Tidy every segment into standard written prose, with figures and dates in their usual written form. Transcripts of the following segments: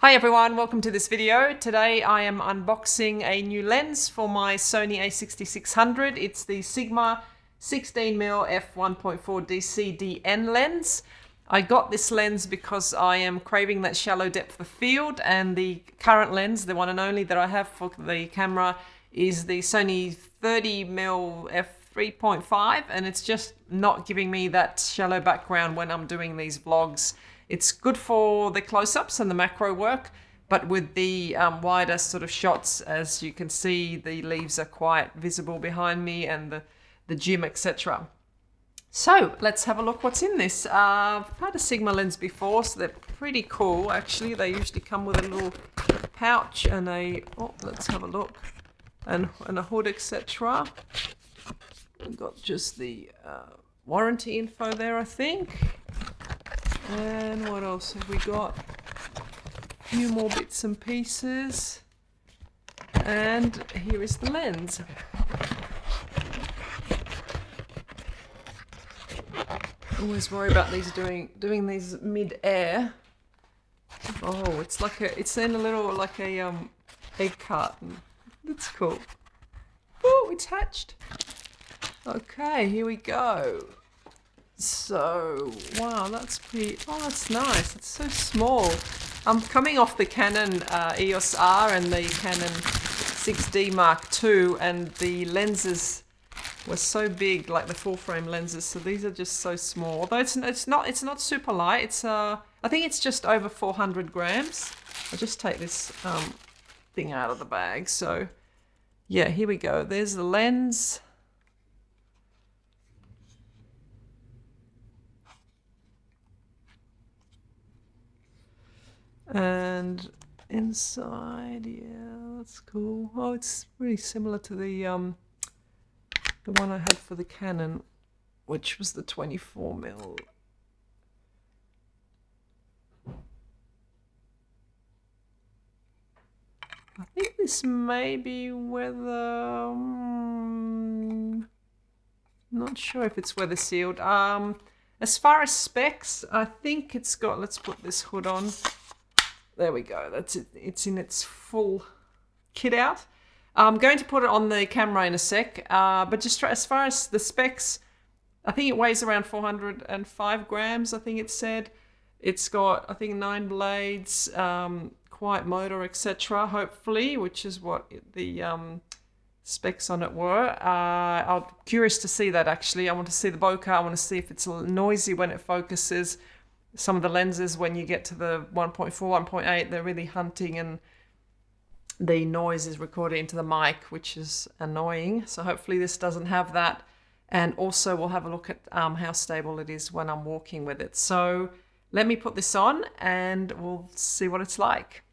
Hi everyone, welcome to this video. Today I am unboxing a new lens for my Sony a6600. It's the Sigma 16mm f1.4 DC-DN lens. I got this lens because I am craving that shallow depth of field, and the current lens, the one and only that I have for the camera, is the Sony 30mm f3.5, and it's just not giving me that shallow background when I'm doing these vlogs. It's good for the close-ups and the macro work, but with the wider sort of shots, as you can see, the leaves are quite visible behind me and the gym, etc. So let's have a look what's in this. I've had a Sigma lens before, so they're pretty cool actually. They usually come with a little pouch and let's have a look, and a hood, etc. We've got just the warranty info there, I think. And what else have we got? A few more bits and pieces. And here is the lens. Always worry about these doing these mid-air. Oh, it's in a little like a egg carton. That's cool. Oh, it's hatched. Okay, here we go. So, wow, that's pretty, oh, that's nice. It's so small. I'm coming off the Canon EOS R and the Canon 6D Mark II, and the lenses were so big, like the full frame lenses. So these are just so small. Although it's not super light. It's I think it's just over 400 grams. I'll just take this thing out of the bag. So, yeah, here we go. There's the lens. And inside, yeah, that's cool. Oh, it's really similar to the one I had for the Canon, which was the 24mm. I think this may be weather. Not sure if it's weather sealed. As far as specs, I think it's got. Let's put this hood on. There we go, that's it. It's in its full kit out. I'm going to put it on the camera in a sec, but just as far as the specs, I think it weighs around 405 grams, I think it said. It's got, I think, 9 blades, quiet motor, etc., hopefully, which is what the specs on it were. I'm curious to see that, actually. I want to see the bokeh. I want to see if it's noisy when it focuses. Some of the lenses, when you get to the 1.4, 1.8, they're really hunting, and the noise is recorded into the mic, which is annoying. So hopefully this doesn't have that. And also we'll have a look at how stable it is when I'm walking with it. So let me put this on and we'll see what it's like.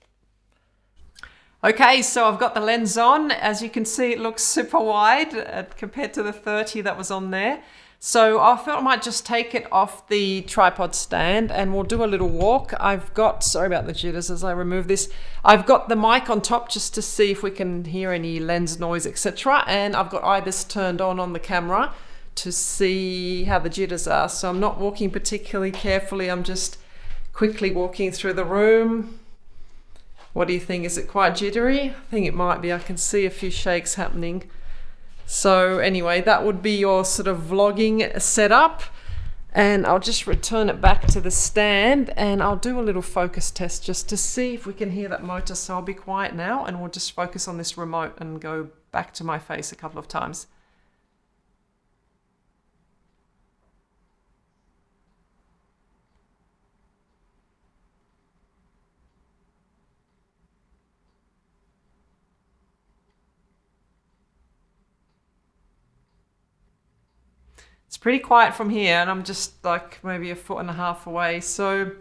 Okay, so I've got the lens on. As you can see, it looks super wide compared to the 30 that was on there. So I thought I might just take it off the tripod stand and we'll do a little walk. I've got, sorry about the jitters as I remove this, I've got the mic on top just to see if we can hear any lens noise, etc. And I've got IBIS turned on the camera to see how the jitters are. So I'm not walking particularly carefully, I'm just quickly walking through the room. What do you think? Is it quite jittery? I think it might be. I can see a few shakes happening. So anyway, that would be your sort of vlogging setup, and I'll just return it back to the stand and I'll do a little focus test just to see if we can hear that motor. So I'll be quiet now and we'll just focus on this remote and go back to my face a couple of times. It's pretty quiet from here, and I'm just like maybe 1.5 feet away. So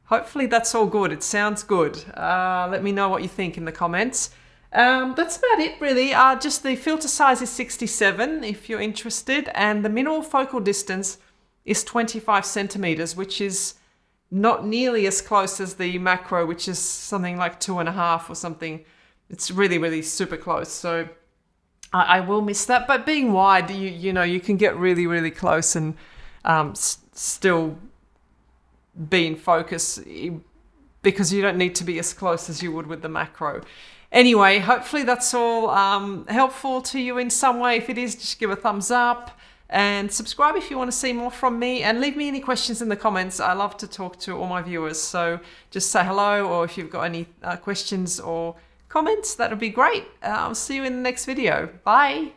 hopefully that's all good. It sounds good. Let me know what you think in the comments. That's about it really. Just the filter size is 67 if you're interested, and the minimal focal distance is 25 centimeters, which is not nearly as close as the macro, which is something like 2.5 or something. It's really, really super close. So I will miss that, but being wide, you know, you can get really, really close and still be in focus because you don't need to be as close as you would with the macro. Anyway, hopefully that's all helpful to you in some way. If it is, just give a thumbs up and subscribe if you want to see more from me, and leave me any questions in the comments. I love to talk to all my viewers, so just say hello, or if you've got any questions or comments, that would be great. I'll see you in the next video. Bye.